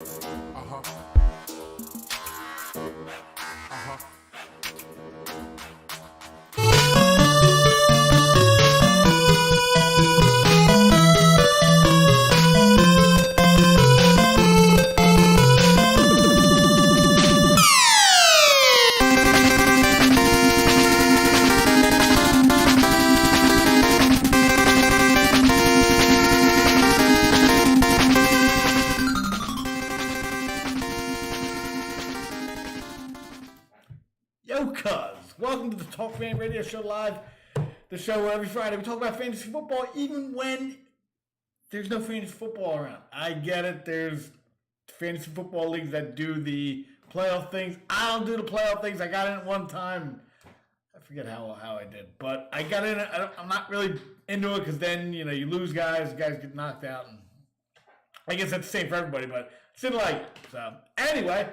Uh-huh. Uh-huh. Yo, cuz, welcome to the Talk Fan Radio Show Live, the show where every Friday we talk about fantasy football, even when there's no fantasy football around. I get it, there's fantasy football leagues that do the playoff things. I don't do the playoff things. I got in it one time. I forget how I did, but I got in it. I'm not really into it because then, you lose guys get knocked out. And I guess that's the same for everybody, but I didn't like it. So, anyway.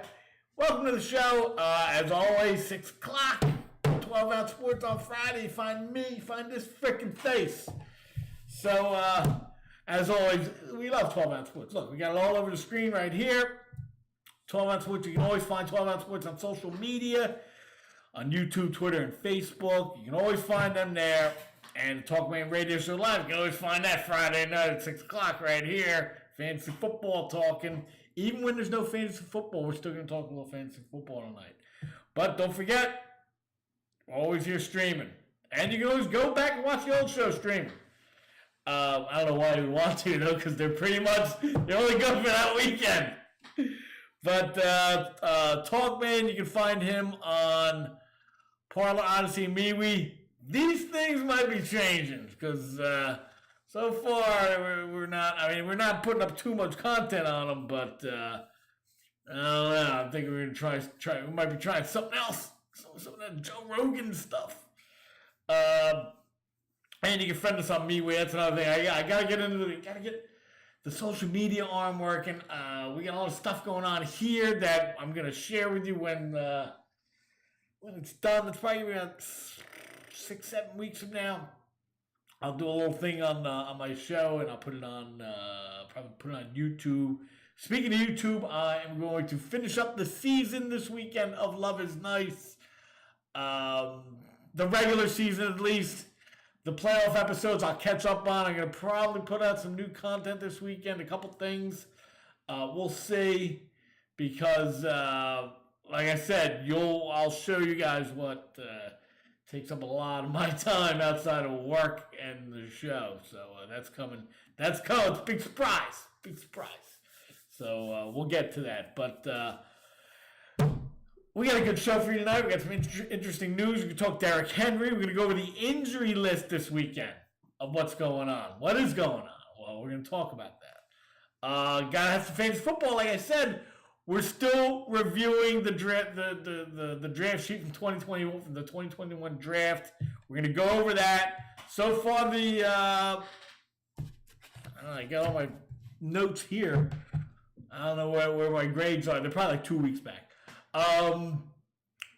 Welcome to the show. As always, 6 o'clock, 12 Out Sports on Friday. Find me, find this freaking face. So, as always, we love 12 Out Sports. Look, we got it all over the screen right here. 12 Out Sports. You can always find 12 Out Sports on social media, on YouTube, Twitter, and Facebook. You can always find them there. And the Talkman Radio Show Live, you can always find that Friday night at 6 o'clock right here. Fantasy football talking. Even when there's no fantasy football, we're still going to talk a little fantasy football tonight. But don't forget, we're always here streaming. And you can always go back and watch the old show streaming. I don't know why you want to, though, because they're pretty much, they're only good for that weekend. But Talkman, you can find him on Parler, Odyssey, MeWe. These things might be changing, because so far, we're not putting up too much content on them, but I don't know. I think we're gonna try. We might be trying something else, some of that Joe Rogan stuff. And you can friend us on MeWe. That's another thing. I gotta get the social media arm working. We got all the stuff going on here that I'm gonna share with you when it's done. It's probably around 6-7 weeks from now. I'll do a little thing on my show, and I'll put it on probably put it on YouTube. Speaking of YouTube, I am going to finish up the season this weekend of Love Is Nice. The regular season, at least. The playoff episodes I'll catch up on. I'm going to probably put out some new content this weekend, a couple things. We'll see, because like I said, I'll show you guys what takes up a lot of my time outside of work and the show. So that's coming. It's a big surprise. So we'll get to that. But we got a good show for you tonight. We got some interesting news. We can talk Derrick Henry. We're going to go over the injury list this weekend of what's going on. What is going on? Well, we're going to talk about that. Gotta have some fantasy football, like I said. We're still reviewing the draft, the draft sheet from 2021, from the 2021 draft. We're gonna go over that. So far, I got all my notes here. I don't know where my grades are. They're probably like 2 weeks back.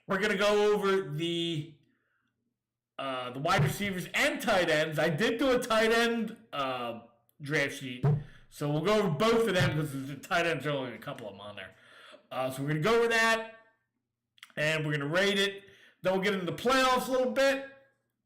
We're gonna go over the wide receivers and tight ends. I did do a tight end draft sheet, so we'll go over both of them because the tight ends are only a couple of them on there. So we're going to go over that, and we're going to rate it. Then we'll get into the playoffs a little bit.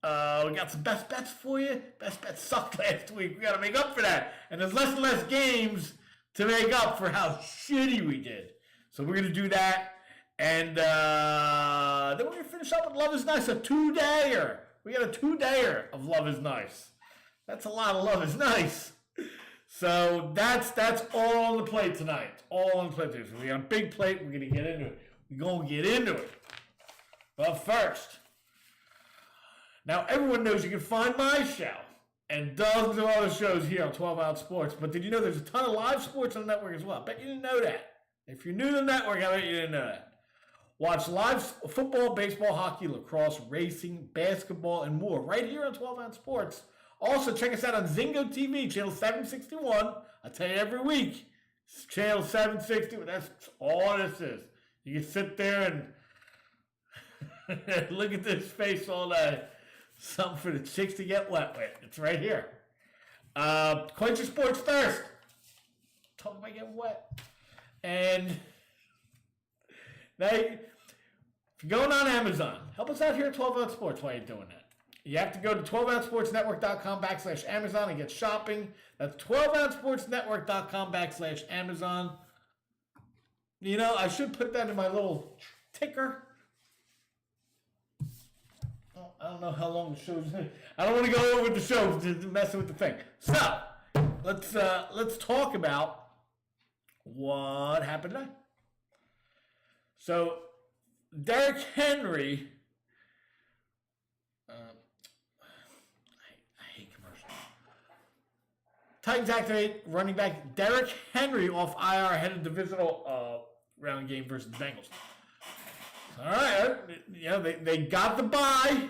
We got some best bets for you. Best bets sucked last week. We got to make up for that. And there's less and less games to make up for how shitty we did. So we're going to do that. And then we're going to finish up with Love Is Nice, a 2-dayer. We got a 2-dayer of Love Is Nice. That's a lot of Love Is Nice. So that's all on the plate tonight. All on the plate tonight. So we got a big plate. We're going to get into it. We're going to get into it. But first, now everyone knows you can find my show and dozens of other shows here on 12 Out Sports. But did you know there's a ton of live sports on the network as well? I bet you didn't know that. If you're new to the network, I bet you didn't know that. Watch live football, baseball, hockey, lacrosse, racing, basketball, and more right here on 12 Out Sports. Also, check us out on Zingo TV, channel 761. I tell you every week, it's channel 761. That's all this is. You can sit there and look at this face all day. Something for the chicks to get wet with. It's right here. Quench your sports thirst. Talk about getting wet. And if you're going on Amazon, help us out here at 12 Ounce Sports while you're doing that. You have to go to 12ouncesportsnetwork.com/Amazon and get shopping. That's 12ouncesportsnetwork.com/Amazon. You know, I should put that in my little ticker. Oh, I don't know how long the show's. I don't want to go over the show to mess with the thing. So let's talk about what happened today. So Derrick Henry. I hate commercials. Titans activate running back Derrick Henry off IR ahead of divisional round game versus the Bengals. All right, they got the bye.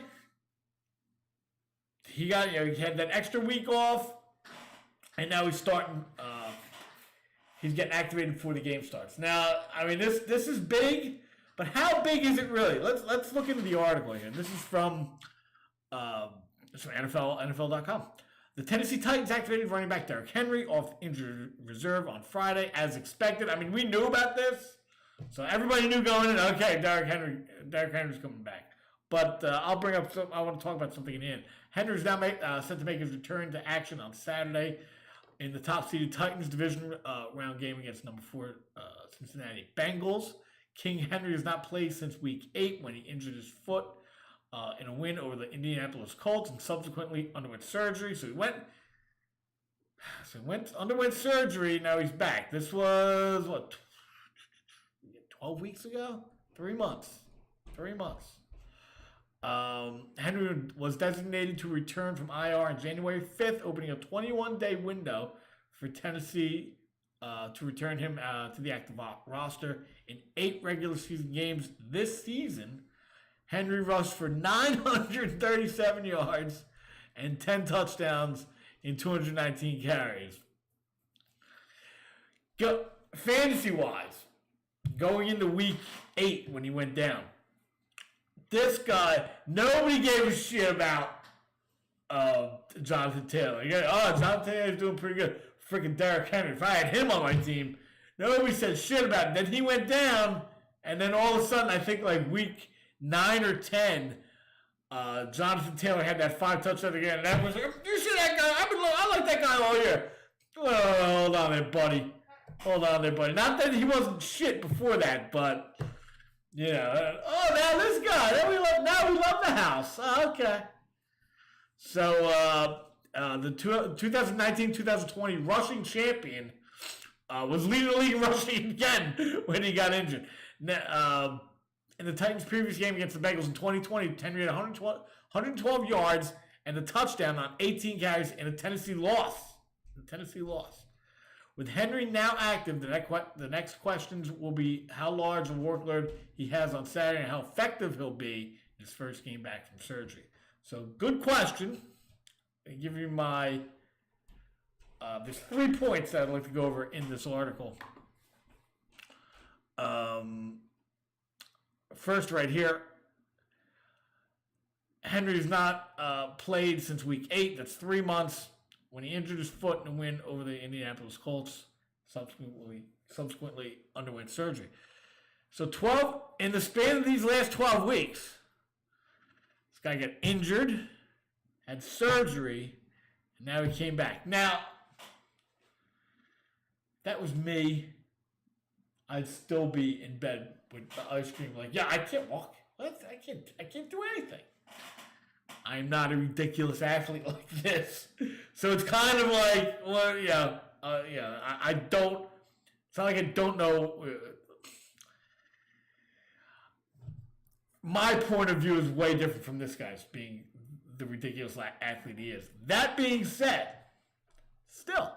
He got he had that extra week off, and now he's starting. He's getting activated before the game starts. Now, I mean this is big, but how big is it really? Let's look into the article here. This is from NFL.com. The Tennessee Titans activated running back Derrick Henry off injured reserve on Friday, as expected. I mean, we knew about this, so everybody knew going in. Okay, Derrick Henry's coming back. But I'll bring up. I want to talk about something in the end. Henry's now set to make his return to action on Saturday in the top-seeded Titans division round game against number 4 Cincinnati Bengals. King Henry has not played since Week 8 when he injured his foot in a win over the Indianapolis Colts and subsequently underwent surgery. So he underwent surgery. Now he's back. This was 12 weeks ago? 3 months. 3 months. Henry was designated to return from IR on January 5th, opening a 21-day window for Tennessee to return him to the active roster. In 8 regular season games this season, Henry rushed for 937 yards and 10 touchdowns in 219 carries. Fantasy-wise, going into Week 8 when he went down, this guy, nobody gave a shit about Jonathan Taylor. Jonathan Taylor's doing pretty good. Freaking Derrick Henry. If I had him on my team, nobody said shit about it. Then he went down, and then all of a sudden, I think like week 9 or 10, Jonathan Taylor had that 5 touchdown again, and everyone's like, you see that guy? I like that guy all year. Oh, hold on there, buddy. Not that he wasn't shit before that, but yeah. Now this guy. Now we love the house. Okay. So the 2019-2020 rushing champion was leading the league in rushing again when he got injured. In the Titans' previous game against the Bengals in 2020, Henry had 112 yards and a touchdown on 18 carries in a Tennessee loss. With Henry now active, the next questions will be how large a workload he has on Saturday and how effective he'll be in his first game back from surgery. So, good question. I give you my. There's 3 points that I'd like to go over in this article. First, right here, Henry's not played since week 8. That's 3 months. When he injured his foot in a win over the Indianapolis Colts, subsequently underwent surgery. So 12 in the span of these last 12 weeks, this guy got injured, had surgery, and now he came back. Now, if that was me, I'd still be in bed with the ice cream. Like, yeah, I can't walk. I can't do anything. I'm not a ridiculous athlete like this. So it's kind of like, well, I don't, it's not like I don't know. My point of view is way different from this guy's, being the ridiculous athlete he is. That being said, still,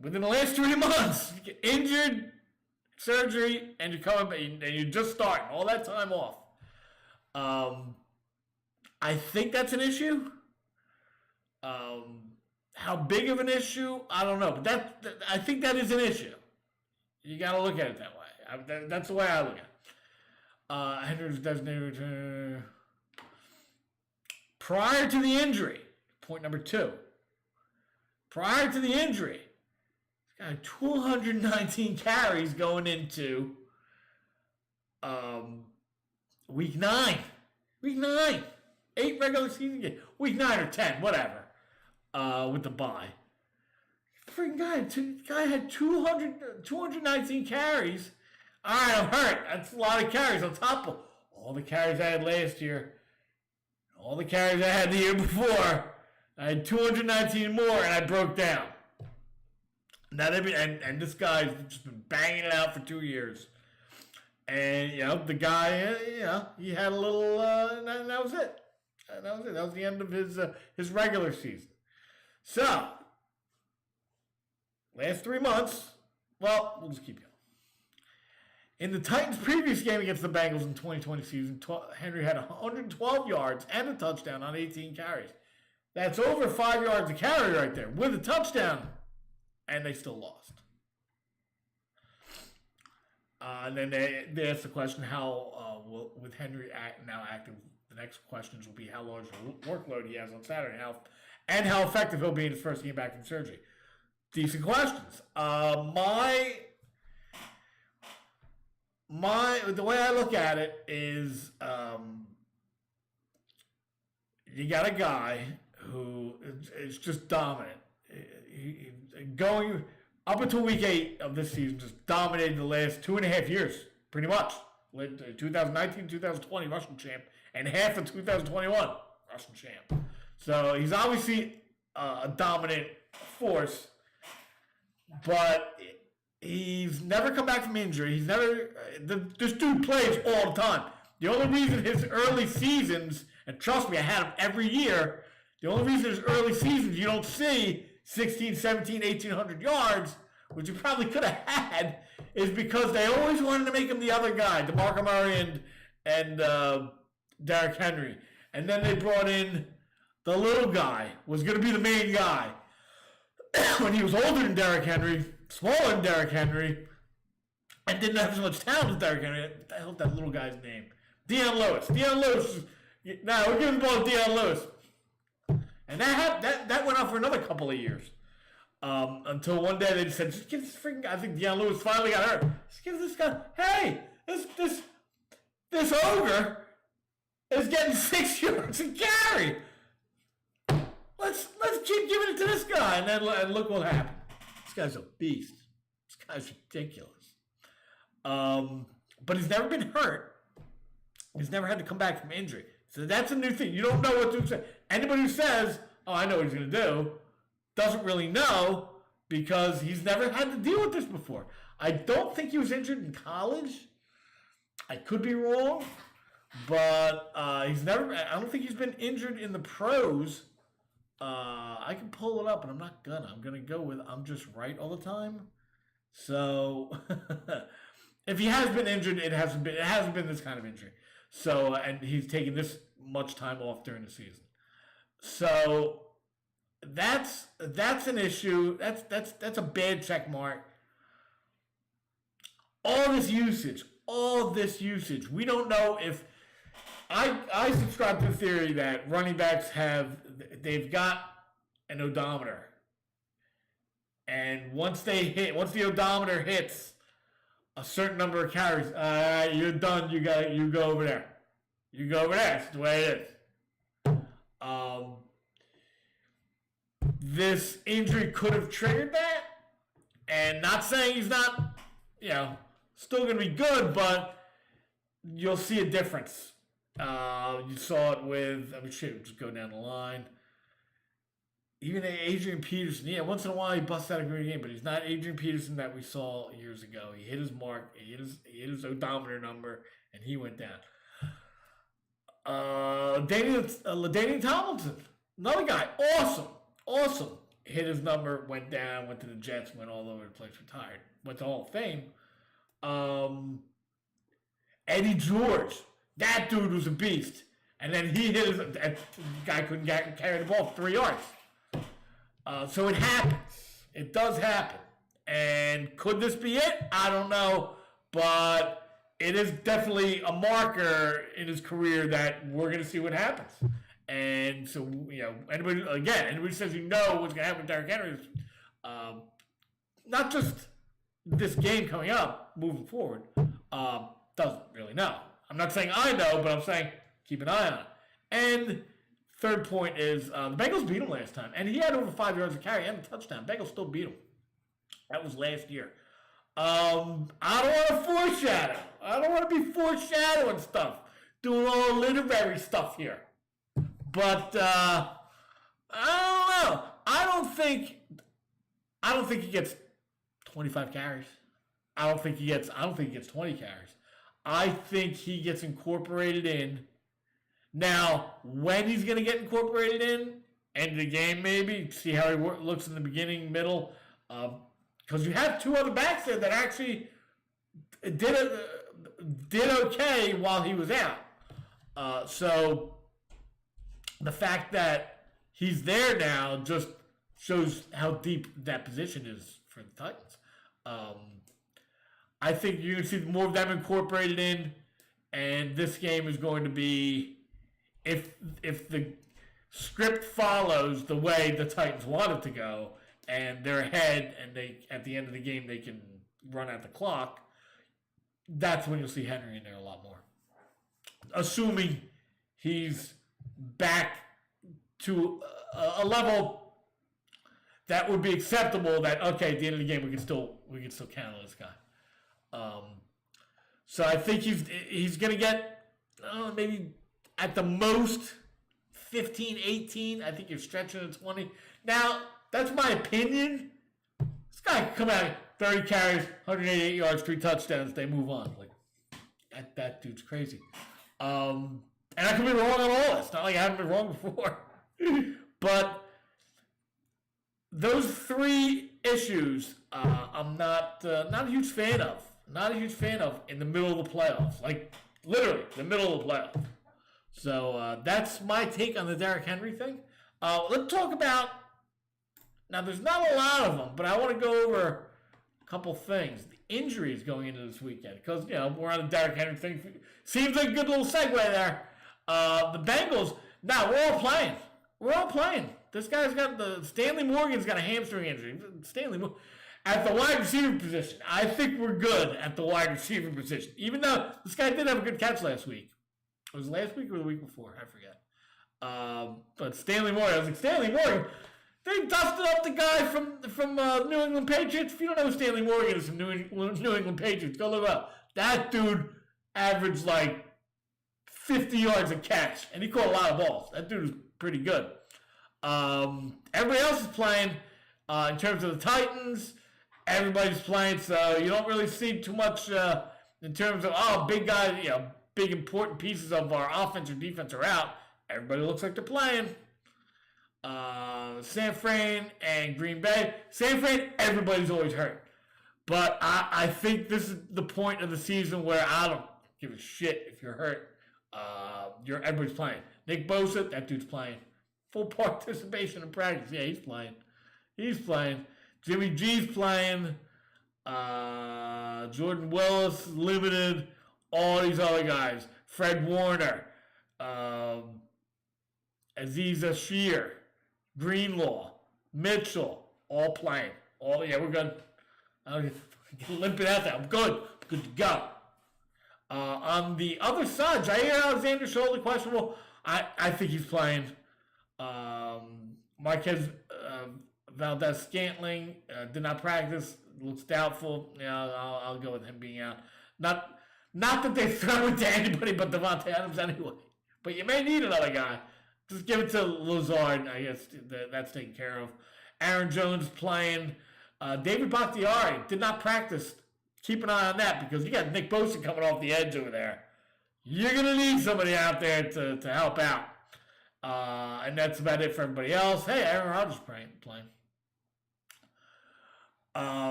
within the last 3 months, you get injured, surgery, and you're coming back, and you're just starting, all that time off. I think that's an issue. How big of an issue? I don't know, but I think that is an issue. You got to look at it that way. That's the way I look at it. Henry's designated prior to the injury. Point number 2. Prior to the injury, Got 219 carries going into week 9. Week 9. 8 regular season games. Week 9 or 10, whatever. With the bye. Freaking guy had 219 carries. All right, I'm hurt. That's a lot of carries on top of all the carries I had last year. All the carries I had the year before. I had 219 more, and I broke down. Now and this guy's just been banging it out for 2 years. And, the guy, he had a little, and that was it. And that was it. That was the end of his regular season. So, last 3 months, well, we'll just keep going. In the Titans' previous game against the Bengals in 2020 season, Henry had 112 yards and a touchdown on 18 carries. That's over 5 yards a carry right there with a touchdown. And they still lost. And then they asked the question, how with Henry now active, the next questions will be how large a workload he has on Saturday, and how effective he'll be in his first game back from surgery. Decent questions. The way I look at it is, you got a guy who is just dominant. Going up until week 8 of this season, just dominated the last 2.5 years, pretty much. 2019, 2020 Russian champ, and half of 2021 Russian champ. So he's obviously a dominant force, but he's never come back from injury. He's never. This dude plays all the time. The only reason his early seasons, and trust me, I had him every year. The only reason his early seasons you don't see 16, 17, 1,800 yards, which you probably could have had, is because they always wanted to make him the other guy, DeMarco Murray and Derrick Henry. And then they brought in the little guy, was going to be the main guy. When he was older than Derrick Henry, smaller than Derrick Henry, and didn't have as much talent as Derrick Henry. What the hell is that little guy's name? Deion Lewis. Deion Lewis. Now, we're giving the ball to Deion Lewis. And that went on for another couple of years. Until one day they just said, just give this freaking guy, I think Deion Lewis finally got hurt. Just give this guy, hey, this ogre is getting 6 yards a carry. Let's keep giving it to this guy, and look what happened. This guy's a beast. This guy's ridiculous. But he's never been hurt. He's never had to come back from injury. So that's a new thing. You don't know what to say. Anybody who says, oh, I know what he's going to do, doesn't really know because he's never had to deal with this before. I don't think he was injured in college. I could be wrong. But I don't think he's been injured in the pros. I can pull it up, and I'm not gonna. I'm gonna go with I'm just right all the time. So if he has been injured, it hasn't been this kind of injury. So and he's taken this much time off during the season. So that's an issue. That's a bad check mark. All this usage. We don't know if I subscribe to the theory that running backs they've got an odometer. And once the odometer hits a certain number of carries, you're done. You go over there. You go over there. That's the way it is. This injury could have triggered that. And not saying he's not, still going to be good, but you'll see a difference. You saw it with, just go down the line. Even Adrian Peterson, once in a while he busts out a great game, but he's not Adrian Peterson that we saw years ago. He hit his mark, he hit his odometer number, and he went down. LaDainian Tomlinson, another guy, awesome. Hit his number, went down, went to the Jets, went all over the place, retired, went to Hall of Fame. Eddie George, that dude was a beast. And then he hit the guy couldn't carry the ball 3 yards. So it happens. It does happen. And could this be it? I don't know. But it is definitely a marker in his career that we're going to see what happens. And so, anybody says what's going to happen with Derrick Henry, not just this game coming up, moving forward, doesn't really know. I'm not saying I know, but I'm saying keep an eye on it. And third point is the Bengals beat him last time, and he had over 5 yards of carry and a touchdown. Bengals still beat him. That was last year. I don't want to foreshadow. I don't want to be foreshadowing stuff, doing all literary stuff here. But I don't know. I don't think he gets 25 carries. I don't think he gets 20 carries. I think he gets incorporated in. Now, when he's going to get incorporated in, end of the game maybe, see how he looks in the beginning, middle, because you have two other backs there that actually did okay while he was out. So the fact that he's there now just shows how deep that position is for the Titans. I think you're going to see more of them incorporated in, and this game is going to be, if the script follows the way the Titans want it to go, and they're ahead, and they at the end of the game they can run out the clock, that's when you'll see Henry in there a lot more. Assuming he's back to a level that would be acceptable, that okay, at the end of the game we can still count on this guy. So I think he's going to get maybe at the most 15, 18. I think you're stretching to 20. Now, that's my opinion. This guy can come out 30 carries, 188 yards, 3 touchdowns. They move on. Like that dude's crazy. And I could be wrong on all this. Not like I haven't been wrong before. But those 3 issues, I'm not a huge fan of. Not a huge fan of in the middle of the playoffs. Like, literally, the middle of the playoffs. So, that's my take on the Derrick Henry thing. Let's talk about, now there's not a lot of them, but I want to go over a couple things. The injuries going into this weekend, because, we're on the Derrick Henry thing. Seems like a good little segue there. The Bengals, we're all playing. We're all playing. This guy's got Stanley Morgan's got a hamstring injury. At the wide receiver position, I think we're good at the wide receiver position. Even though this guy did have a good catch last week. It was last week or the week before, I forget. But Stanley Morgan, I was like, Stanley Morgan, they dusted up the guy from New England Patriots. If you don't know who Stanley Morgan is from New England Patriots, go look it up. That dude averaged like 50 yards a catch, and he caught a lot of balls. That dude was pretty good. Everybody else is playing. In terms of the Titans, everybody's playing, so you don't really see too much in terms of, big guys, big important pieces of our offense or defense are out. Everybody looks like they're playing. San Fran and Green Bay. San Fran, everybody's always hurt. But I think this is the point of the season where I don't give a shit if you're hurt. Everybody's playing. Nick Bosa, that dude's playing. Full participation in practice. Yeah, he's playing. He's playing. Jimmy G's playing. Jordan Willis, limited. All these other guys. Fred Warner. Aziz Ashir. Greenlaw. Mitchell. All playing. We're good. I'm limping out there. I'm good. Good to go. On the other side, Jair Alexander, shoulder questionable. I think he's playing. Marquez Valdez-Scantling did not practice. Looks doubtful. I'll go with him being out. Not that they throw it to anybody but Devontae Adams anyway. But you may need another guy. Just give it to Lazard. I guess that's taken care of. Aaron Jones playing. David Bakhtiari did not practice. Keep an eye on that because you got Nick Bosa coming off the edge over there. You're going to need somebody out there to help out. And that's about it for everybody else. Hey, Aaron Rodgers playing.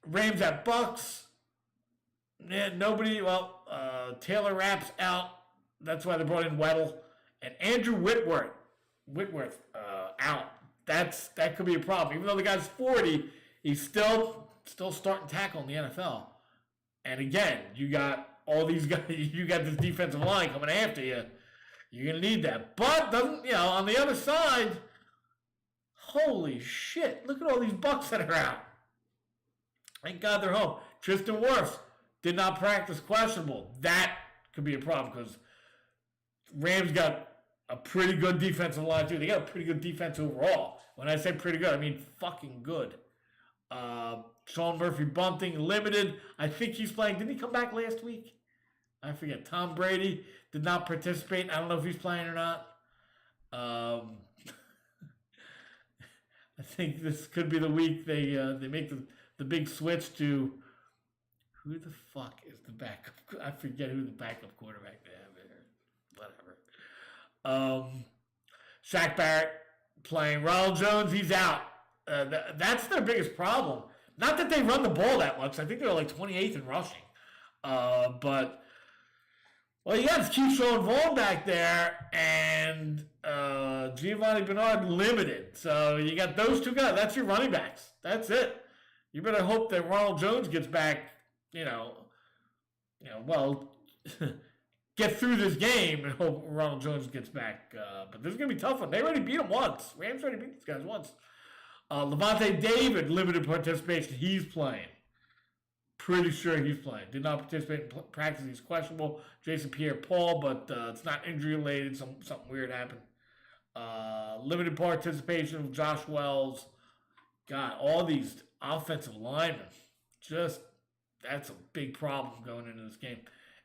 Rams at Bucks. Yeah, nobody. Well, Taylor Rapp's out. That's why they brought in Weddle. And Andrew Whitworth out. That could be a problem. Even though the guy's 40, he's still starting tackle in the NFL. And again, you got all these guys. You got this defensive line coming after you. You're going to need that. But, on the other side, holy shit, look at all these Bucks that are out. Thank God they're home. Tristan Wirfs did not practice, questionable. That could be a problem because Rams got a pretty good defensive line too. They got a pretty good defense overall. When I say pretty good, I mean fucking good. Sean Murphy-Bunting, limited. I think he's playing. Didn't he come back last week? I forget. Tom Brady did not participate. I don't know if he's playing or not. I think this could be the week they make the big switch to who the fuck is the backup? I forget who the backup quarterback they have there. Whatever. Shaq Barrett playing. Ronald Jones, he's out. That's their biggest problem. Not that they run the ball that much. I think they're like 28th in rushing. But well, you got Keyshawn Vaughn back there and Giovanni Bernard limited. So you got those two guys. That's your running backs. That's it. You better hope that Ronald Jones gets back. Get through this game and hope Ronald Jones gets back. But this is gonna be a tough one. They already beat him once. Rams already beat these guys once. Levante David, limited participation. He's playing. Pretty sure he's playing. Did not participate in practice. He's questionable. Jason Pierre-Paul, but it's not injury related. Something weird happened. Limited participation of Josh Wells. God, all these offensive linemen. Just, that's a big problem going into this game.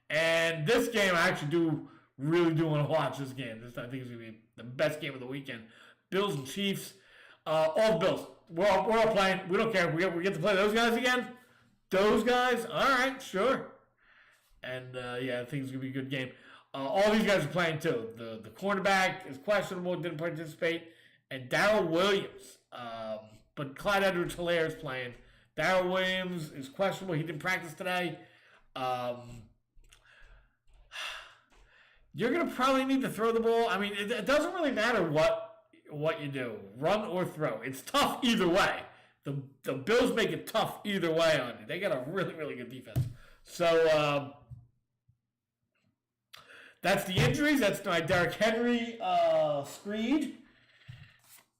And this game, I actually really do want to watch this game. I think it's going to be the best game of the weekend. Bills and Chiefs. All the Bills. We're all playing. We don't care. We get to play those guys again. Those guys? All right, sure. And, I think it's going to be a good game. All these guys are playing, too. The cornerback is questionable, didn't participate. And Darrell Williams. But Clyde Edwards-Helaire is playing. Darrell Williams is questionable. He didn't practice today. You're going to probably need to throw the ball. I mean, it doesn't really matter what you do. Run or throw. It's tough either way. The Bills make it tough either way on you. They got a really, really good defense. So, that's the injuries. That's my Derrick Henry screed.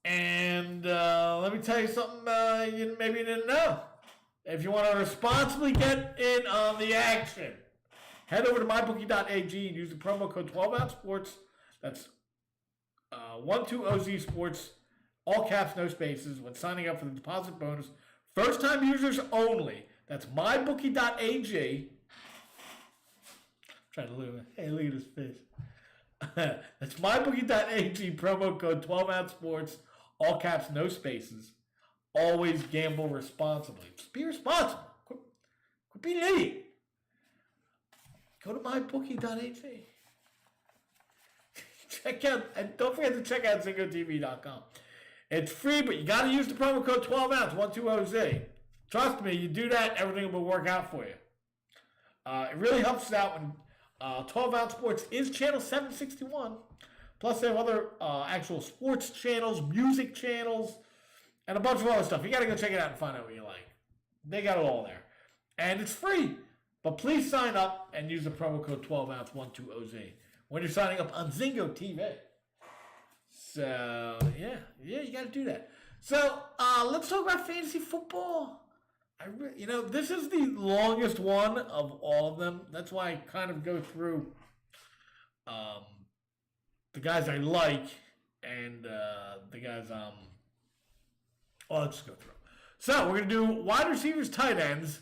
And let me tell you something you maybe didn't know. If you want to responsibly get in on the action, head over to mybookie.ag and use the promo code 12OutSports. That's 12OZ Sports, all caps, no spaces, when signing up for the deposit bonus. First-time users only. That's mybookie.ag. Trying to look at his face. That's mybookie.ag, promo code 12OutSports, all caps, no spaces. Always gamble responsibly. Just be responsible. Quit being an idiot. Go to mybookie.ag. Check out, and don't forget to check out ZingoTV.com. It's free, but you got to use the promo code 12ounce, 12OZ. Trust me, you do that, everything will work out for you. It really helps us out when 12 Ounce Sports is channel 761. Plus, they have other actual sports channels, music channels, and a bunch of other stuff. You got to go check it out and find out what you like. They got it all there. And it's free. But please sign up and use the promo code 12ounce, 12OZ when you're signing up on Zingo TV. So, yeah, you got to do that. So, let's talk about fantasy football. This is the longest one of all of them. That's why I kind of go through the guys I like and the guys let's just go through. So we're gonna do wide receivers, tight ends.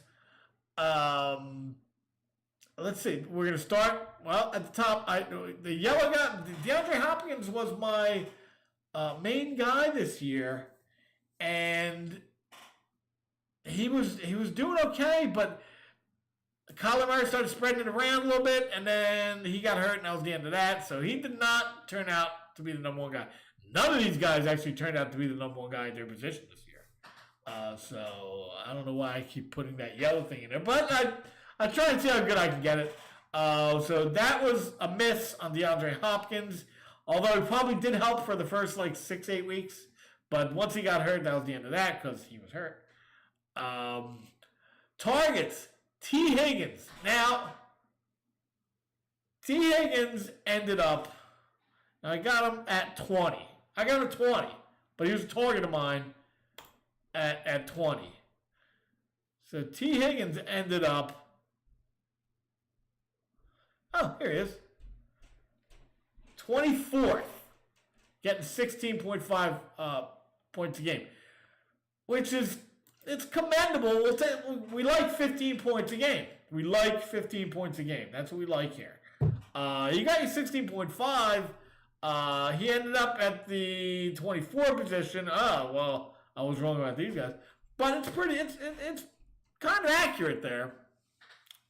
Let's see. We're gonna start at the top. The yellow guy, DeAndre Hopkins, was my main guy this year, and he was doing okay, but Kyler Murray started spreading it around a little bit, and then he got hurt, and that was the end of that. So he did not turn out to be the number one guy. None of these guys actually turned out to be the number one guy in their position this year. So I don't know why I keep putting that yellow thing in there, but I try and see how good I can get it. So that was a miss on DeAndre Hopkins, although he probably did help for the first 6-8 weeks. But once he got hurt, that was the end of that because he was hurt. Targets, T. Higgins. Now, T. Higgins ended up, I got him at 20. I got him at 20, but he was a target of mine at 20. So T. Higgins ended up. Oh, here he is. 24th, getting 16.5 points a game, which is it's commendable. We like 15 points a game. We like 15 points a game. That's what we like here. You got your 16.5. He ended up at the 24 position. Oh, well, I was wrong about these guys. But it's pretty, it's kind of accurate there.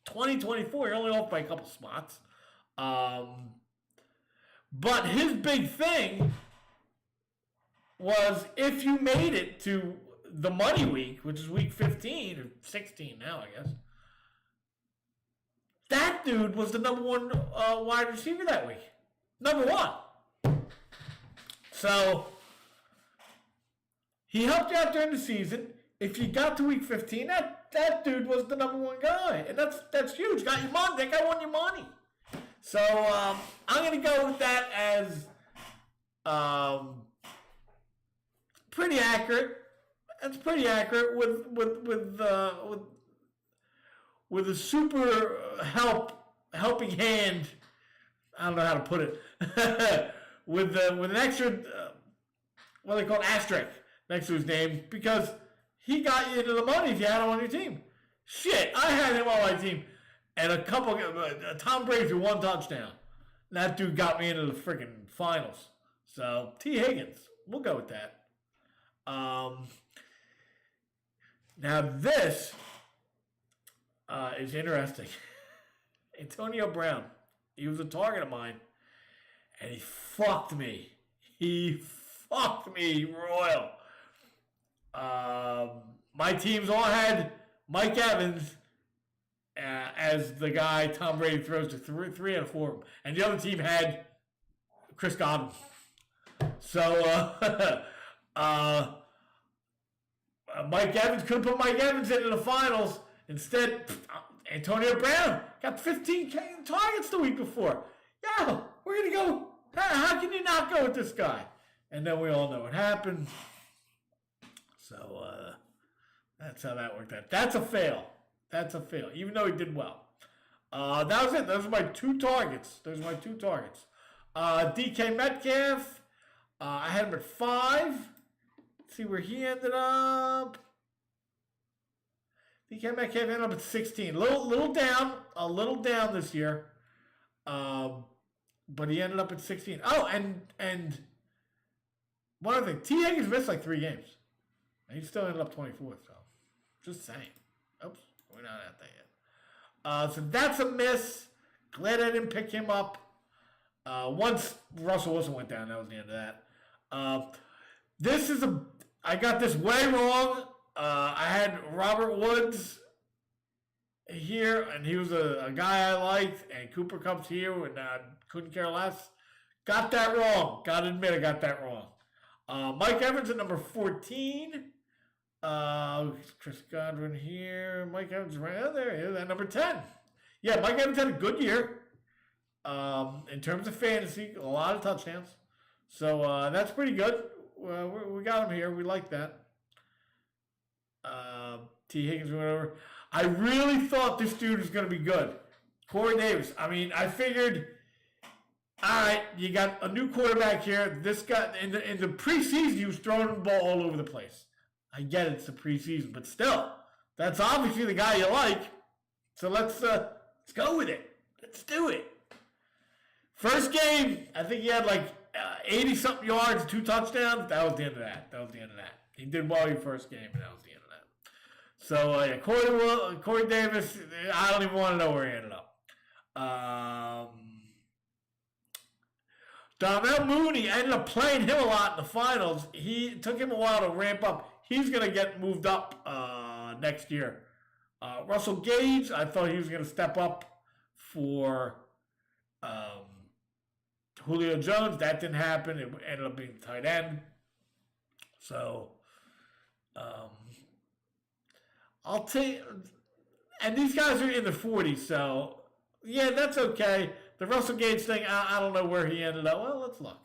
2024, you're only off by a couple spots. But his big thing was if you made it to the money week, which is week 15 or 16 now, I guess. That dude was the number one wide receiver that week. Number one. So, he helped you out during the season. If you got to week 15, that dude was the number one guy. And that's huge. Got your money. That guy won your money. So, I'm going to go with that as pretty accurate. It's pretty accurate with a super helping hand. I don't know how to put it. with an extra what they call asterisk next to his name because he got you into the money if you had him on your team. Shit, I had him on my team, and a couple Tom Brady with one touchdown. That dude got me into the freaking finals. So T. Higgins, we'll go with that. Now this is interesting. Antonio Brown, he was a target of mine, and he fucked me. He fucked me royal. My teams all had Mike Evans as the guy Tom Brady throws to three out of four of them, and the other team had Chris Godwin. So Mike Evans couldn't put Mike Evans into the finals. Instead, Antonio Brown got 15 targets the week before. Yeah, we're going to go. How can you not go with this guy? And then we all know what happened. So that's how that worked out. That's a fail. That's a fail, even though he did well. That was it. Those are my two targets. DK Metcalf, I had him at 5. Let's see where he ended up. DK Metcalf ended up at 16. A little down this year. But he ended up at 16. Oh, and one other thing. T. Higgins missed like 3 games. And he still ended up 24th, so just saying. Oops, we're not at that yet. So that's a miss. Glad I didn't pick him up. Once Russell Wilson went down, that was the end of that. I got this way wrong. I had Robert Woods here, and he was a guy I liked, and Cooper Kupp's here, and I couldn't care less. Got that wrong. Got to admit I got that wrong. Mike Evans at number 14. Chris Godwin here. Mike Evans right there. He is at number 10. Yeah, Mike Evans had a good year. In terms of fantasy, a lot of touchdowns. So that's pretty good. We got him here. We like that. T. Higgins or whatever. I really thought this dude was going to be good. Corey Davis. I mean, I figured, all right, you got a new quarterback here. This guy, in the preseason, he was throwing the ball all over the place. I get it's the preseason, but still, that's obviously the guy you like. So let's go with it. Let's do it. First game, I think he had like 80-something yards, 2 touchdowns. That was the end of that. He did well in your first game, and that was the end of that. So, yeah, Corey Davis, I don't even want to know where he ended up. Darnell Mooney, I ended up playing him a lot in the finals. He took him a while to ramp up. He's going to get moved up next year. Russell Gage, I thought he was going to step up for Julio Jones. That didn't happen. It ended up being tight end. So, I'll take, and these guys are in the 40s, so yeah, that's okay. The Russell Gage thing, I don't know where he ended up. Well, let's look.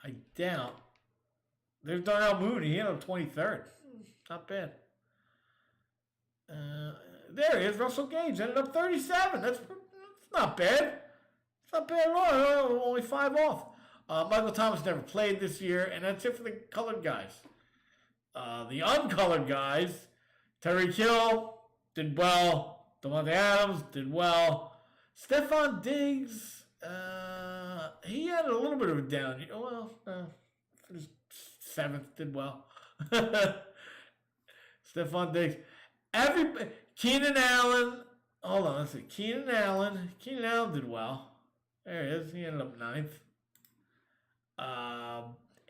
I doubt. There's Darnell Mooney. He ended up 23rd. Not bad. There he is. Russell Gage ended up 37. That's not bad. It's not bad at all. Only 5 off. Michael Thomas never played this year, and that's it for the colored guys. The uncolored guys, Tyreek Hill did well. Devontae Adams did well. Stephon Diggs, he had a little bit of a down year. Well, finished 7th, did well. Stephon Diggs. Keenan Allen. Hold on, let's see. Keenan Allen did well. There he is. He ended up 9th.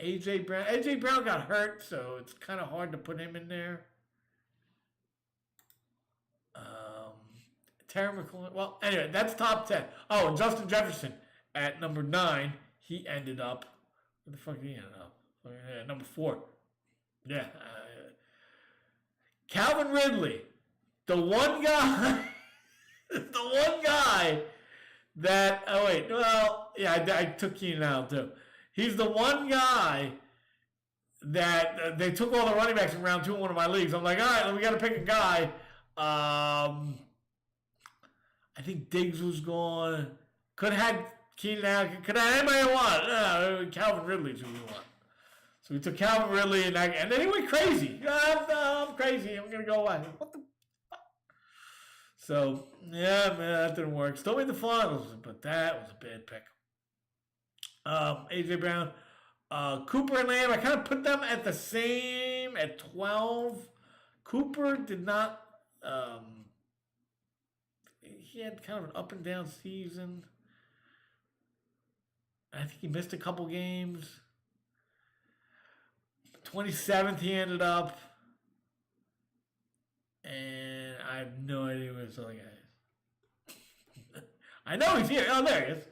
AJ Brown. AJ Brown got hurt, so it's kind of hard to put him in there. Terry McLaurin. Well, anyway, that's top 10. Oh, and Justin Jefferson at number 9. He ended up. Where the fuck did he end up? Number 4. Yeah. Calvin Ridley. The one guy. That. Oh, wait. Well, yeah, I took Keenan Allen too. He's the one guy that they took all the running backs in round 2 in one of my leagues. I'm like, all right, we got to pick a guy. I think Diggs was gone. Could have had Keenan Allen. Could have had anybody I want. No, Calvin Ridley's who we want. So we took Calvin Ridley, and then he went crazy. I'm crazy. I'm going to go away. What the fuck? So, yeah, man, that didn't work. Still made the finals, but that was a bad pick. AJ Brown, Cooper and Lamb, I kind of put them at the same, at 12. Cooper did not, he had kind of an up and down season. I think he missed a couple games. 27th he ended up. And I have no idea where this other guy is. I know he's here. Oh, there he is.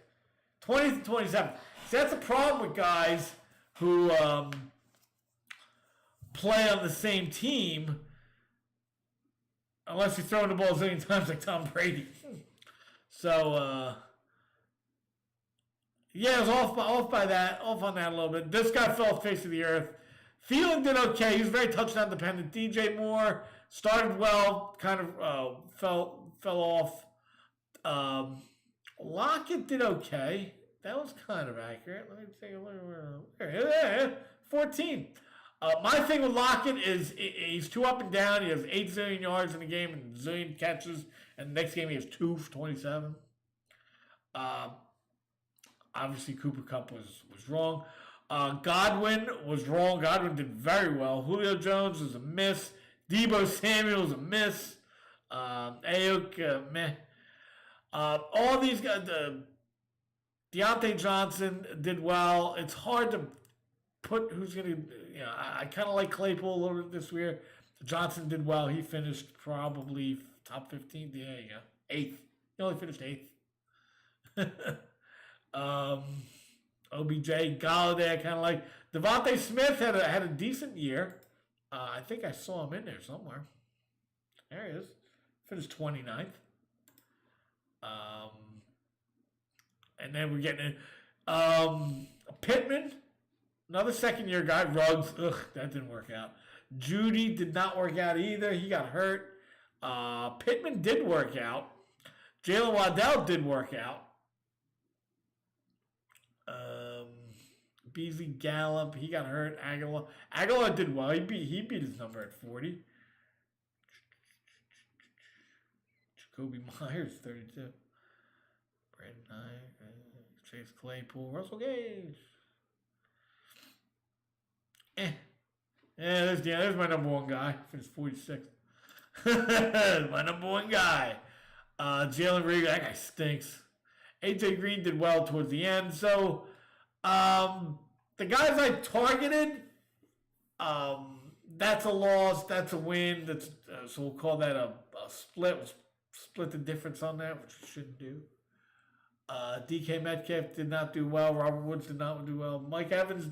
20th and 27th. See, that's the problem with guys who play on the same team, unless you're throwing the ball a zillion times like Tom Brady. So, yeah, I was off on that a little bit. This guy fell off the face of the earth. Thielen did okay. He was very touchdown dependent. DJ Moore started well, kind of fell off. Lockett did okay. That was kind of accurate. Let me take a look. Yeah, 14. My thing with Lockett is he's too up and down. He has 8 zillion yards in a game and zillion catches. And the next game he has 2 for 27. Obviously, Cooper Kupp was wrong. Godwin was wrong. Godwin did very well. Julio Jones was a miss. Deebo Samuel was a miss. Ayuk, meh. All these guys, Deontay Johnson did well. It's hard to put who's going to, I kind of like Claypool a little bit this year. Johnson did well. He finished probably top 15. Yeah, there you go. 8th. He only finished 8th. OBJ, Galladay, I kind of like. Devontae Smith had a decent year. I think I saw him in there somewhere. There he is. Finished 29th. And then we're getting Pittman, another second-year guy. Ruggs, that didn't work out. Judy did not work out either. He got hurt. Pittman did work out. Jalen Waddell did work out. Beasley Gallup, he got hurt. Aguilar did well. He beat his number at 40. Jacoby Myers, 32. Brandon Knight, Chase Claypool, Russell Gage. Yeah, there's my number 1 guy. Finished 46th. My number 1 guy. Jalen Reagor, that guy stinks. AJ Green did well towards the end. So, the guys I targeted, that's a loss, that's a win. So we'll call that a split. We'll split the difference on that, which we shouldn't do. DK Metcalf did not do well. Robert Woods did not do well. Mike Evans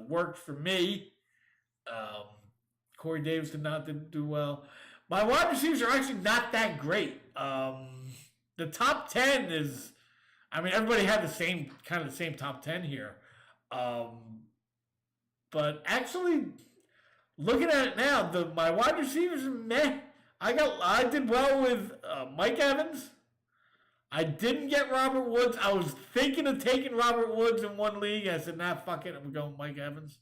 worked for me. Corey Davis did not do well. My wide receivers are actually not that great. The top 10 is, everybody had the same top 10 here. But actually, looking at it now, my wide receivers are meh. I did well with Mike Evans. I didn't get Robert Woods. I was thinking of taking Robert Woods in one league. I said, nah, fuck it. I'm going with Mike Evans.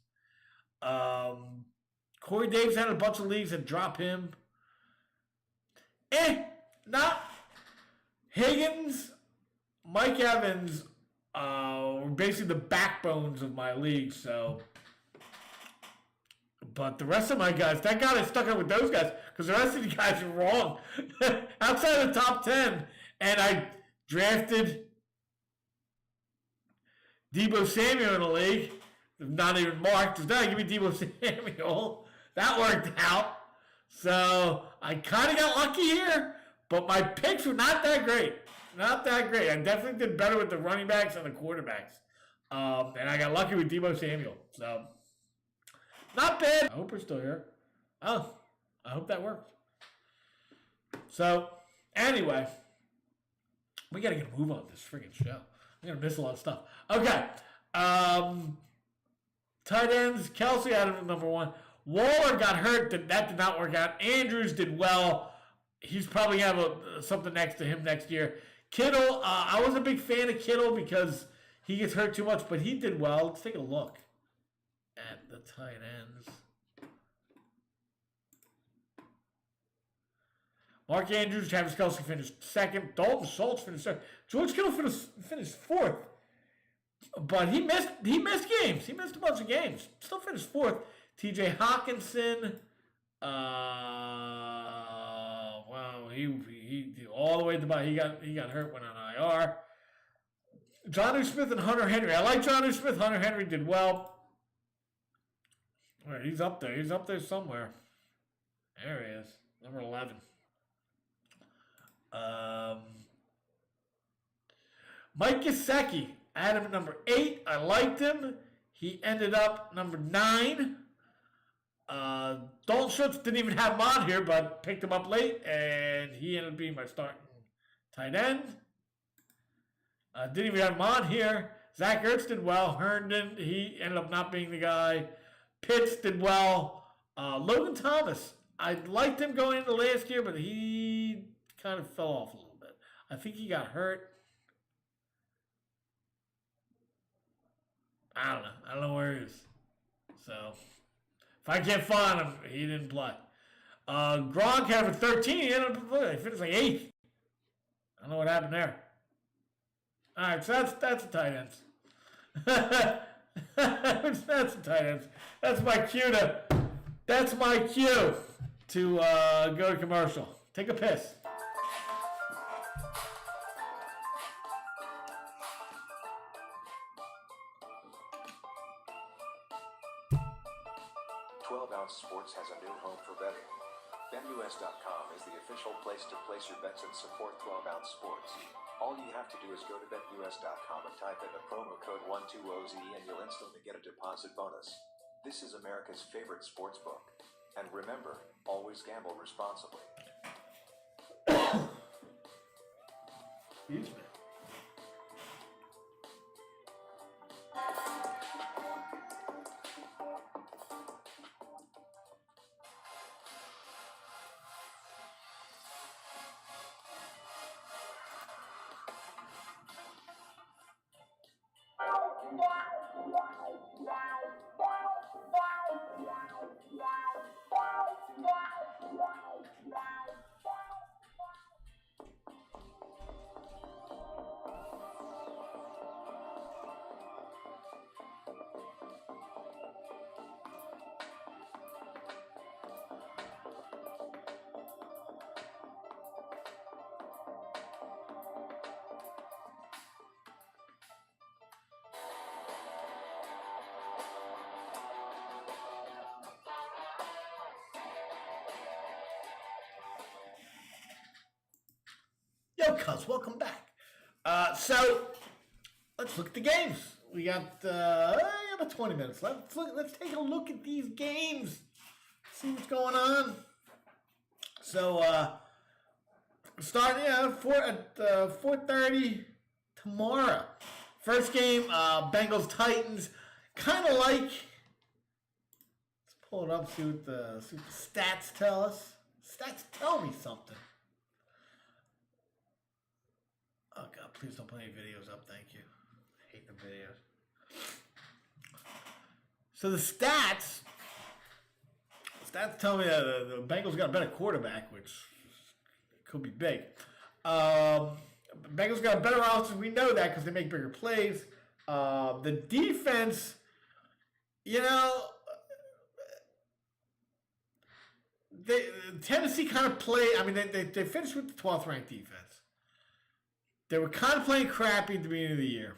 Corey Davis had a bunch of leagues that drop him. Not Higgins, Mike Evans were basically the backbones of my league. So, but the rest of my guys, thank God I stuck up with those guys because the rest of the guys were wrong. Outside of the top 10, and I drafted Deebo Samuel in the league. Not even marked. Now give me Deebo Samuel. That worked out. So I kind of got lucky here, but my picks were not that great. Not that great. I definitely did better with the running backs and the quarterbacks. And I got lucky with Deebo Samuel. So not bad. I hope we're still here. Oh, I hope that worked. So anyway, we got to get a move on this freaking show. I'm going to miss a lot of stuff. Okay. Tight ends, Kelsey out of number 1. Waller got hurt. That did not work out. Andrews did well. He's probably going to have something next to him next year. Kittle, I was a big fan of Kittle because he gets hurt too much, but he did well. Let's take a look at the tight ends. Mark Andrews, Travis Kelce finished second. Dalton Schultz finished third. George Kittle finished fourth. But he missed games. He missed a bunch of games. Still finished fourth. T.J. Hawkinson. Wow, he all the way to the bottom. He got hurt, went on IR. Jonnu Smith and Hunter Henry. I like Jonnu Smith. Hunter Henry did well. All right, he's up there. He's up there somewhere. There he is. Number 11. Mike Gesicki. I had him at number 8. I liked him. He ended up number 9. Dalton Schultz didn't even have him on here, but picked him up late, and he ended up being my starting tight end. Didn't even have him on here. Zach Ertz did well. Herndon, he ended up not being the guy. Pitts did well. Logan Thomas, I liked him going into last year, but he kind of fell off a little bit. I think he got hurt. I don't know where he is. So, if I can't find him, he didn't play. Gronk had him at 13. He ended up, he finished like 8th. I don't know what happened there. All right, so that's the tight ends. That's the tight ends. That's my cue to go to commercial. Take a piss. Sports has a new home for betting. BetUS.com is the official place to place your bets and support 12-ounce sports. All you have to do is go to BetUS.com and type in the promo code 12OZ and you'll instantly get a deposit bonus. This is America's favorite sports book. And remember, always gamble responsibly. Excuse me. Yo, cuz, welcome back. So, let's look at the games. We got about 20 minutes left. Let's take a look at these games. See what's going on. So, starting at 4:30 tomorrow. First game, Bengals Titans. Kind of like. Let's pull it up. See what the stats tell us. stats tell me something. Oh, God, please don't put any videos up. Thank you. I hate the videos. So the stats tell me that the Bengals got a better quarterback, which could be big. Bengals got a better offense. We know that because they make bigger plays. The defense, Tennessee kind of played. I mean, they finished with the 12th ranked defense. They were kind of playing crappy at the beginning of the year,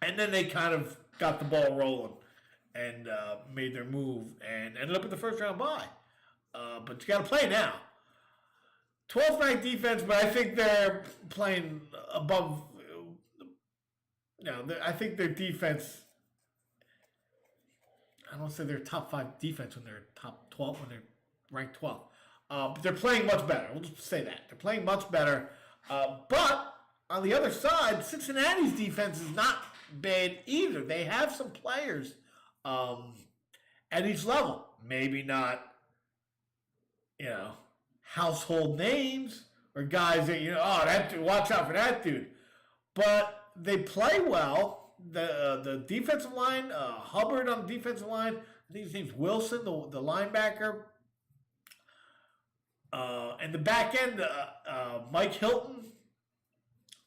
and then they kind of got the ball rolling and made their move and ended up with the first round bye. But you got to play now. 12th ranked defense, but I think they're playing above. I think their defense. I don't say they're top 5 defense when they're top 12 when they're ranked 12th. But they're playing much better. We'll just say that they're playing much better. But on the other side, Cincinnati's defense is not bad either. They have some players at each level. Maybe not, household names or guys that that dude, watch out for that dude. But they play well. The defensive line, Hubbard on the defensive line. I think his name's Wilson, the linebacker. And the back end, Mike Hilton.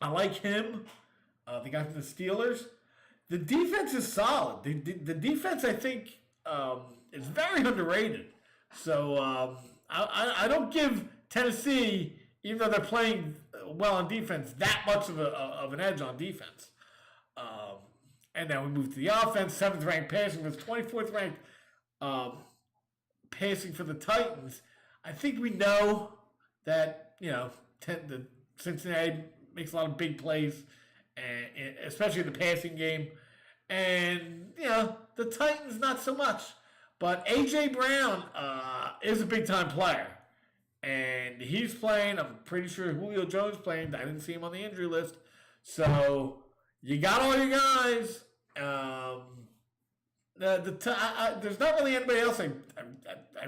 I like him. The guy from the Steelers. The defense is solid. The defense, I think, is very underrated. So I don't give Tennessee, even though they're playing well on defense, that much of an edge on defense. And then we move to the offense. 7th ranked passing was 24th ranked passing for the Titans. I think we know that the Cincinnati makes a lot of big plays, and especially in the passing game. And the Titans not so much. But A.J. Brown is a big time player, and he's playing. I'm pretty sure Julio Jones playing. I didn't see him on the injury list, so you got all your guys. There's not really anybody else I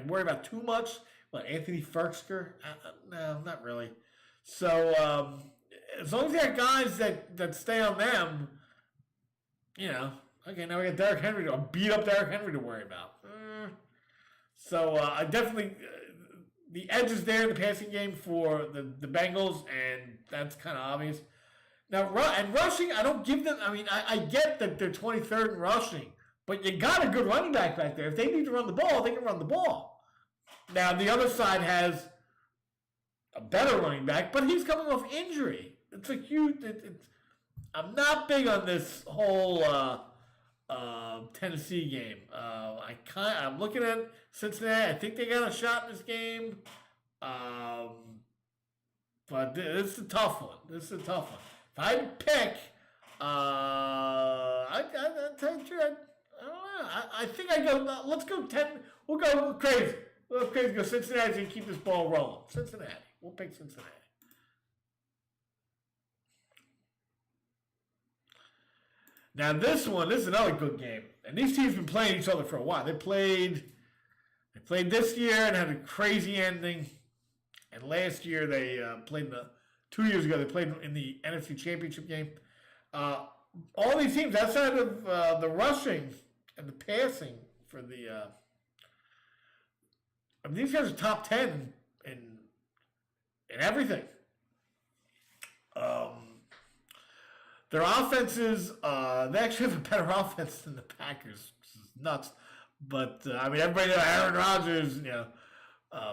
worry about too much. What, Anthony Ferksker? No, not really. So as long as you have guys that stay on them, okay, now we got Derrick Henry to beat up Derrick Henry to worry about. So I definitely the edge is there in the passing game for the Bengals, and that's kind of obvious. Now, and rushing, I don't give them. I mean, I get that they're 23rd in rushing, but you got a good running back there. If they need to run the ball, they can run the ball. Now, the other side has a better running back, but he's coming off injury. It's a huge. I'm not big on this whole Tennessee game. I'm looking at Cincinnati. I think they got a shot in this game, but this is a tough one. If I had to pick, I don't know. I think I go. Let's go 10. We'll go crazy. Go Cincinnati and keep this ball rolling. Cincinnati. We'll pick Cincinnati. Now this is another good game, and these teams have been playing each other for a while. They played this year and had a crazy ending, and last year they played 2 years ago. They played in the NFC Championship game. All these teams outside of the rushing and the passing for the, these guys are top 10 in everything. Their offenses, they actually have a better offense than the Packers. This is nuts. But, everybody knows Aaron Rodgers,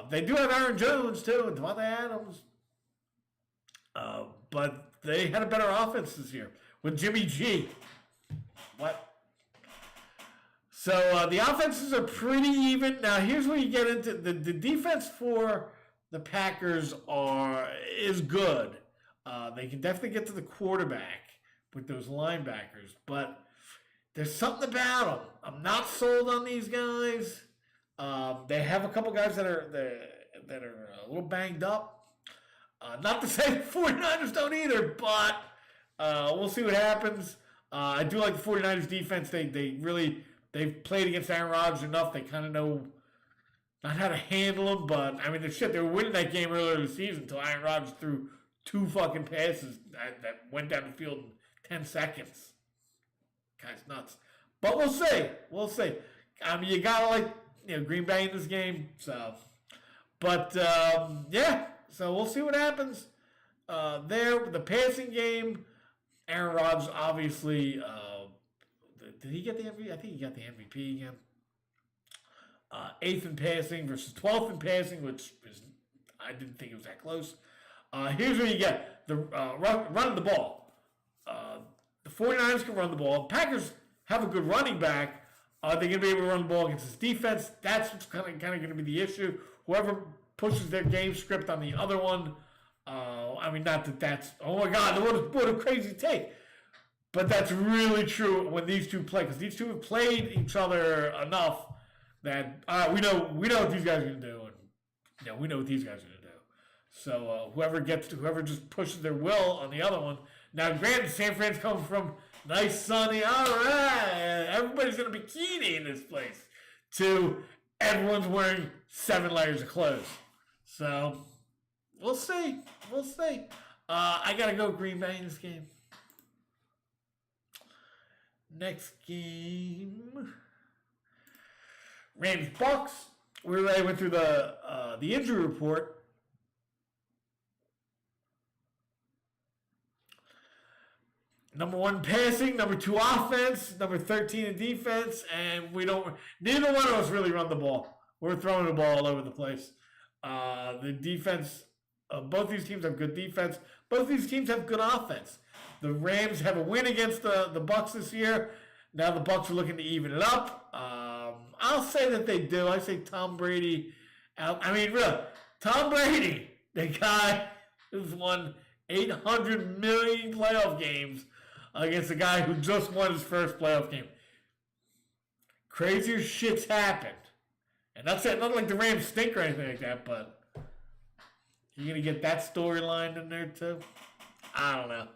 they do have Aaron Jones, too, and Devontae Adams. But they had a better offense this year with Jimmy G. What? So the offenses are pretty even. Now, here's where you get into the defense for the Packers is good. They can definitely get to the quarterback with those linebackers, but there's something about them. I'm not sold on these guys. They have a couple guys that are a little banged up. Not to say the 49ers don't either, but we'll see what happens. I do like the 49ers defense. They've played against Aaron Rodgers enough. They kind of know not how to handle them, but I mean, they were winning that game earlier this season until Aaron Rodgers threw 2 fucking passes that went down the field in 10 seconds. Guy's nuts. But we'll see. We'll see. I mean, you gotta like Green Bay in this game. So, but yeah. So we'll see what happens there. The passing game. Aaron Rodgers obviously. Did he get the MVP? I think he got the MVP again. 8th in passing versus 12th in passing, which is, I didn't think it was that close. Here's what you get. The running the ball. The 49ers can run the ball. Packers have a good running back. Are they going to be able to run the ball against this defense? That's what's kind of going to be the issue. Whoever pushes their game script on the other one. I mean, not that that's, oh my God, what a crazy take. But that's really true when these two play, because these two have played each other enough that we know what these guys are going to do, and we know what these guys are going to do. So whoever just pushes their will on the other one. Now, granted, San Fran's coming from nice sunny, all right, everybody's in a bikini in this place, to everyone's wearing 7 layers of clothes. So we'll see. I gotta go Green Bay in this game. Next game, Rams Bucks. We already went through the injury report. Number 1 passing, number 2 offense, number 13 in defense, and neither one of us really run the ball. We're throwing the ball all over the place. The defense, both these teams have good defense. Both these teams have good offense. The Rams have a win against the Bucks this year. Now the Bucks are looking to even it up. I'll say that they do. I say Tom Brady. Really, Tom Brady, the guy who's won 800 million playoff games against a guy who just won his first playoff game. Crazier shit's happened. And that's it. Not like the Rams stink or anything like that, but you're going to get that storyline in there too? I don't know.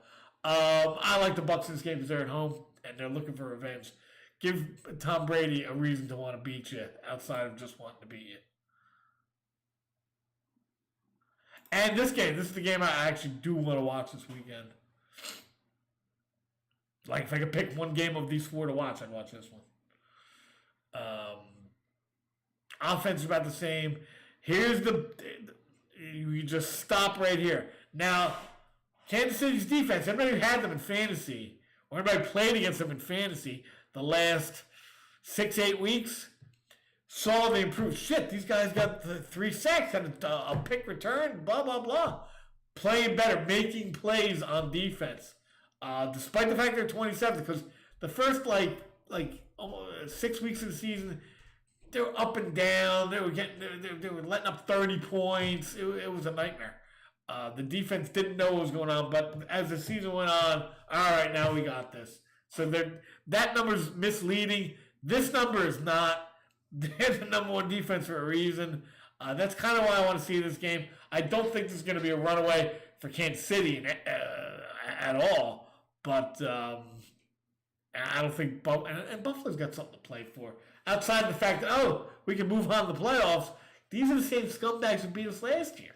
I like the Bucks in this game because they're at home and they're looking for revenge. Give Tom Brady a reason to want to beat you outside of just wanting to beat you. And this is the game I actually do want to watch this weekend. Like, if I could pick one game of these 4 to watch, I'd watch this one. Offense is about the same. Here's you just stop right here. Now, Kansas City's defense, everybody had them in fantasy, or everybody played against them in fantasy the last 6-8 weeks. Saw they improved. Shit, these guys got 3 sacks, had a pick return, blah, blah, blah. Playing better, making plays on defense. Despite the fact they're 27th, because the first, like 6 weeks of the season, they were up and down. They were letting up 30 points. It was a nightmare. The defense didn't know what was going on, but as the season went on, all right, now we got this. So that number's misleading. This number is not. They're the number 1 defense for a reason. That's kind of why I want to see this game. I don't think this is going to be a runaway for Kansas City at all. But I don't think and Buffalo's got something to play for. Outside of the fact that, we can move on to the playoffs. These are the same scumbags who beat us last year.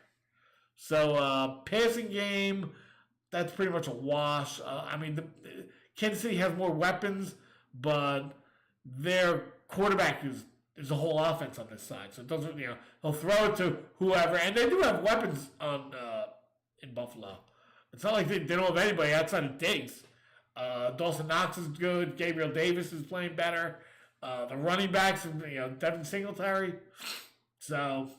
So, passing game, that's pretty much a wash. Kansas City has more weapons, but their quarterback is a whole offense on this side. So it doesn't, he'll throw it to whoever. And they do have weapons in Buffalo. It's not like they don't have anybody outside of Diggs. Dawson Knox is good. Gabriel Davis is playing better. The running backs, Devin Singletary. So,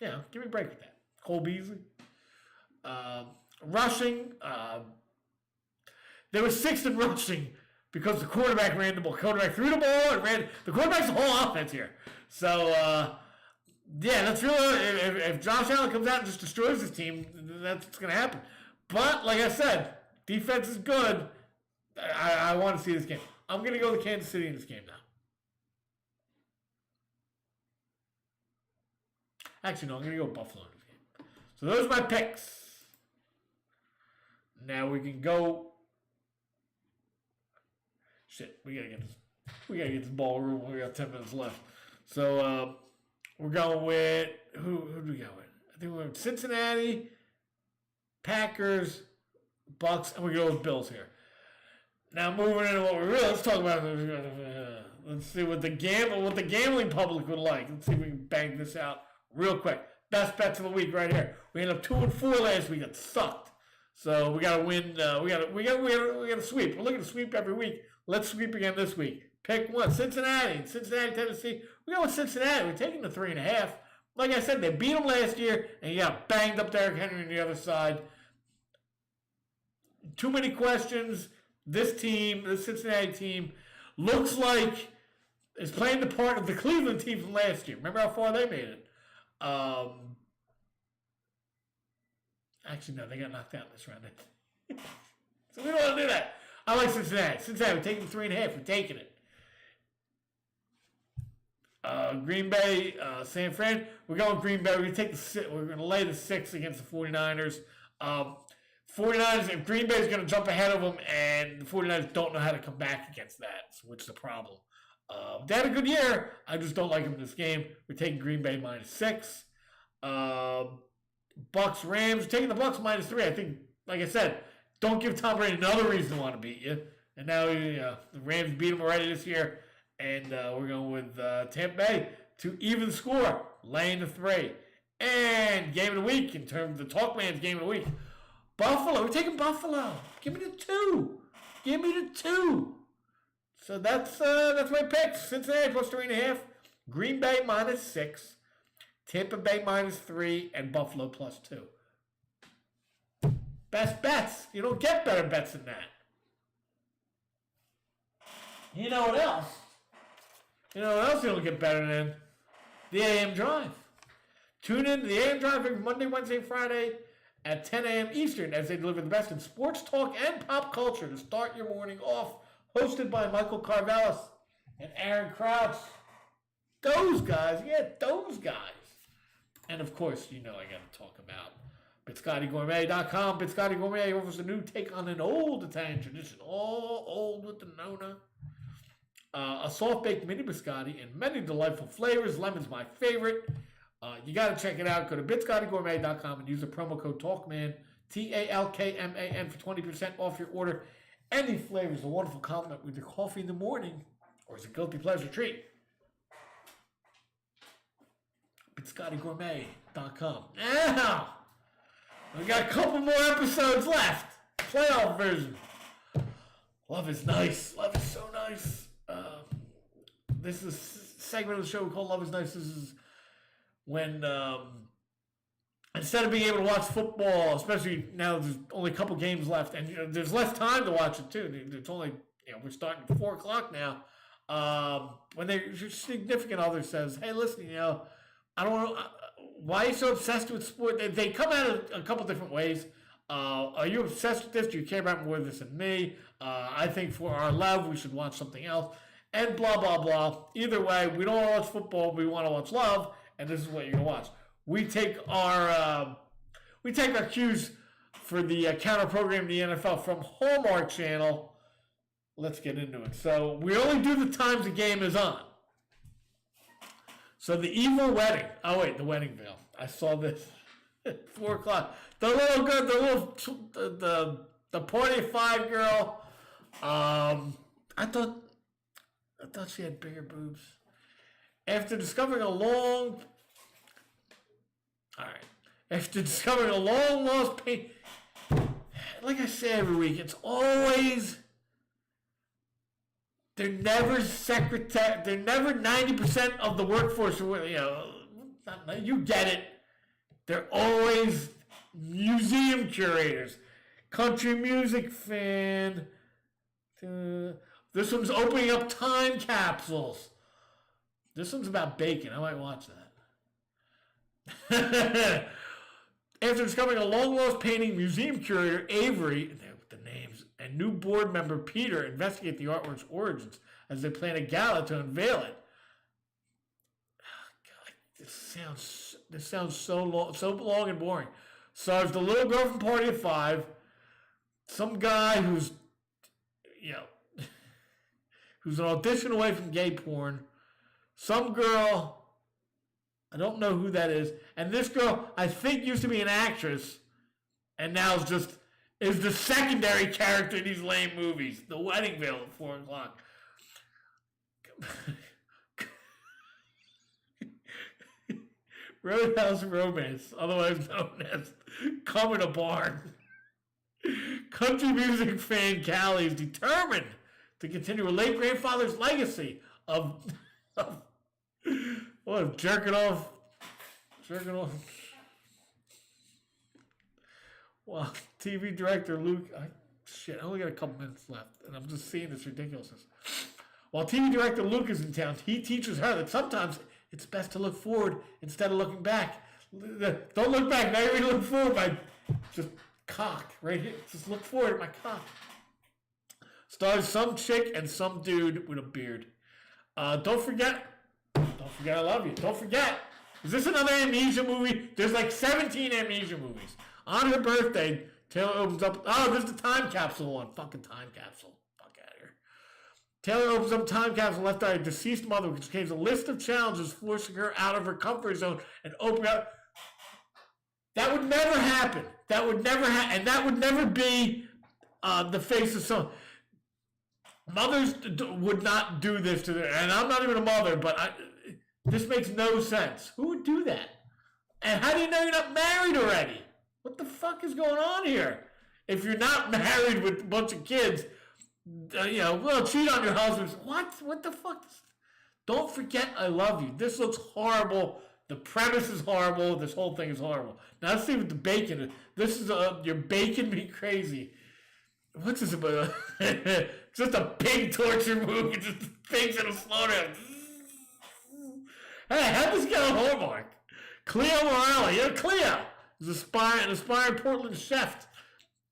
give me a break with that. Cole Beasley. Rushing. They were 6th in rushing because the quarterback ran the ball. Quarterback threw the ball and ran. The quarterback's the whole offense here. So, that's really, if Josh Allen comes out and just destroys his team, that's what's going to happen. But, like I said, defense is good. I want to see this game. I'm going to go with Kansas City in this game now. Actually, no, I'm going to go with Buffalo in this game. So those are my picks. Now we can go. Shit, we gotta get this ball rolling. We got 10 minutes left. So We're going with who do we go with? I think we're going with Cincinnati, Packers, Bucks, and we go with Bills here. Now moving into what we really let's talk about. Let's see what the gambling public would like. Let's see if we can bang this out real quick. Best bets of the week right here. We ended up 2-4 last week. It sucked. So we got to win. We got to sweep. We're looking to sweep every week. Let's sweep again this week. Pick one. Cincinnati, Tennessee. We go with Cincinnati. We're taking the 3.5. Like I said, they beat them last year, and you got banged up Derrick Henry on the other side. Too many questions. This Cincinnati team, looks like is playing the part of the Cleveland team from last year. Remember how far they made it? Actually, no, they got knocked out in this round. So we don't want to do that. I like Cincinnati. We're taking 3.5. We're taking it. Green Bay, San Fran. We're going Green Bay. We're going to lay the 6 against the 49ers. 49ers, if Green Bay is going to jump ahead of them, and the 49ers don't know how to come back against that, which is the problem. They had a good year. I just don't like them in this game. We're taking Green Bay -6. Bucks, Rams. We're taking the Bucks -3. I think, like I said, don't give Tom Brady another reason to want to beat you. And now the Rams beat him already this year. And we're going with Tampa Bay to even score, laying the 3. And game of the week, in terms of the Talkman's game of the week, Buffalo. We're taking Buffalo. Give me the 2. Give me the 2. So that's my picks. Cincinnati +3.5, Green Bay -6, Tampa Bay -3, and Buffalo +2. Best bets. You don't get better bets than that. You know what else? You know what else you don't get better than? The AM Drive. Tune in to the AM Drive every Monday, Wednesday, Friday at 10 a.m. Eastern as they deliver the best in sports talk and pop culture to start your morning off. Hosted by Michael Carvelis and Aaron Krause. Those guys. And of course, I got to talk about BiscottiGourmet.com. Biscotti Gourmet offers a new take on an old Italian tradition, all old with the Nona. A soft-baked mini biscotti in many delightful flavors. Lemon's my favorite. You got to check it out. Go to BiscottiGourmet.com and use the promo code TALKMAN, TALKMAN, for 20% off your order. Any flavor is a wonderful compliment with your coffee in the morning, or it's a guilty pleasure treat. BiscottiGourmet.com. Now, we got a couple more episodes left. Playoff version. Love is nice. Love is so nice. This is a segment of the show we call Love is Nice. This is when, instead of being able to watch football, especially now there's only a couple games left, and there's less time to watch it too. It's only, we're starting at 4 o'clock now. When your significant other says, "Hey, listen, I don't know, why are you so obsessed with sport?" They come at it a couple different ways. Are you obsessed with this? Do you care about more of this than me? I think for our love, we should watch something else. And blah, blah, blah. Either way, we don't want to watch football. We want to watch love. And this is what you're going to watch. We take our cues for the counter program in the NFL from Hallmark Channel. Let's get into it. So we only do the times the game is on. So the evil wedding. Oh wait, the wedding veil. I saw this at 4 o'clock. The little girl, the party of 5 girl. I thought she had bigger boobs. After discovering a long lost pain, like I say every week, it's always, they're never 90% of the workforce. You get it. They're always museum curators, country music fan. This one's opening up time capsules. This one's about bacon. I might watch that. After discovering a long-lost painting, museum curator Avery, with the names, and new board member Peter investigate the artwork's origins as they plan a gala to unveil it. Oh, God, this sounds so long and boring. Stars the little girl from Party of 5, some guy who's an audition away from gay porn, some girl I don't know who that is. And this girl, I think, used to be an actress, and now is the secondary character in these lame movies. The Wedding Veil at 4 o'clock. Roadhouse Romance, otherwise known as Come in a Barn. Country music fan Callie is determined to continue her late grandfather's legacy of jerking off. Well, TV director Luke, I only got a couple minutes left, and I'm just seeing this ridiculousness. While TV director Luke is in town, he teaches her that sometimes it's best to look forward instead of looking back. Don't look back, now you're look forward by just cock right here. Just look forward at my cock. Stars some chick and some dude with a beard. Don't forget I love you. Don't forget. Is this another Amnesia movie? There's like 17 Amnesia movies. On her birthday, Taylor opens up. Oh, this is the time capsule one. Fucking time capsule. Fuck out of here. Taylor opens up a time capsule left by her deceased mother, which contains a list of challenges forcing her out of her comfort zone and opening up. That would never happen. That would never happen. And that would never be the face of someone. Mothers would not do this to their. And I'm not even a mother, but this makes no sense. Who would do that? And how do you know you're not married already? What the fuck is going on here? If you're not married with a bunch of kids, cheat on your husband. What the fuck? Don't forget I love you. This looks horrible. The premise is horrible. This whole thing is horrible. Now let's see what the bacon is. This is you're baking me crazy. What's this about? Just a pig torture movie. Just pigs in a slaughterhouse. Hey, how'd this get on Hallmark? Cleo Morelli. Yeah, Cleo is an aspiring Portland chef.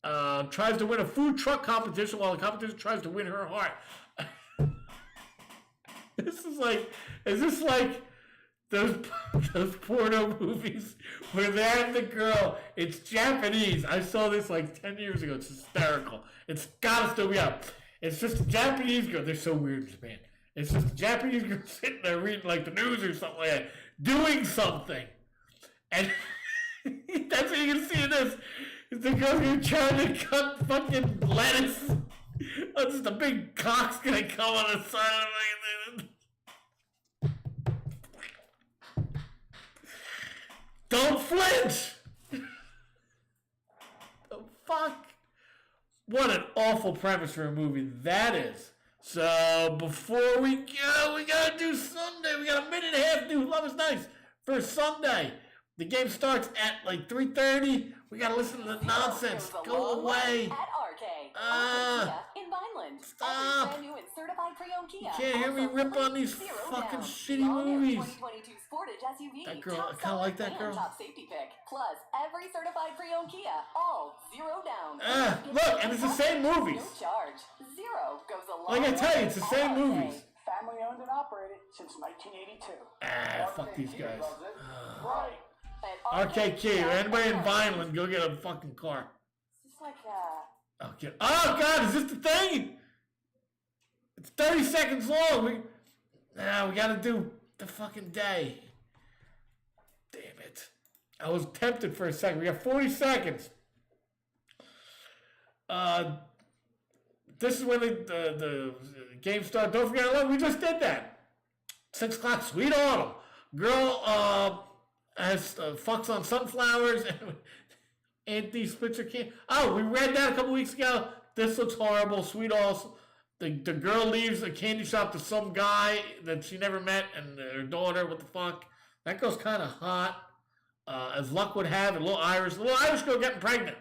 Tries to win a food truck competition while the competition tries to win her heart. Is this like those porno movies where they have the girl? It's Japanese. I saw this like 10 years ago. It's hysterical. It's gotta still be out. It's just a Japanese girl. They're so weird in Japan. It's just a Japanese girl sitting there reading like the news or something like that, doing something. And that's what you can see in this. The girl's gonna try to cut fucking lettuce. Oh, just a big cock's gonna come on the side of it. Don't flinch! The fuck? What an awful premise for a movie that is. So, before we go, we gotta do Sunday. We got a minute and a half to do Love is Nice for Sunday. The game starts at like 3:30. We gotta listen to the nonsense. Go away. At RK. In Vineland. Stop. Brand new and certified pre-owned Kia. You can't hear me rip on these fucking shitty movies. 2022 Sportage SUV. That girl, I kinda like that girl. Top safety pick. Plus, every certified pre-owned Kia. All zero down. Look, and it's the same movies. No charge. Zero goes a long Like I tell you, way it's the at same RK. movies. Family owned and operated since 1982. Fuck these guys. Right. At RK Key, anybody in Vineland, go get a fucking car. It's just like, Okay. Oh God, is this the thing? It's 30 seconds long. We gotta do the fucking day. Damn it. I was tempted for a second. We got 40 seconds. This is when the game starts. Don't forget, we just did that. 6 o'clock, Sweet Autumn. Girl has fucks on sunflowers and Anthony Spitzer can't. Oh, we read that a couple weeks ago. This looks horrible. Sweet Autumn. The girl leaves a candy shop to some guy that she never met and her daughter. What the fuck? That girl's kind of hot. As luck would have it, a little Irish girl getting pregnant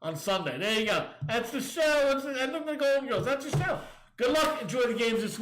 on Sunday. There you go. That's the show. And then the Golden Girls. That's the show. Good luck. Enjoy the games this week.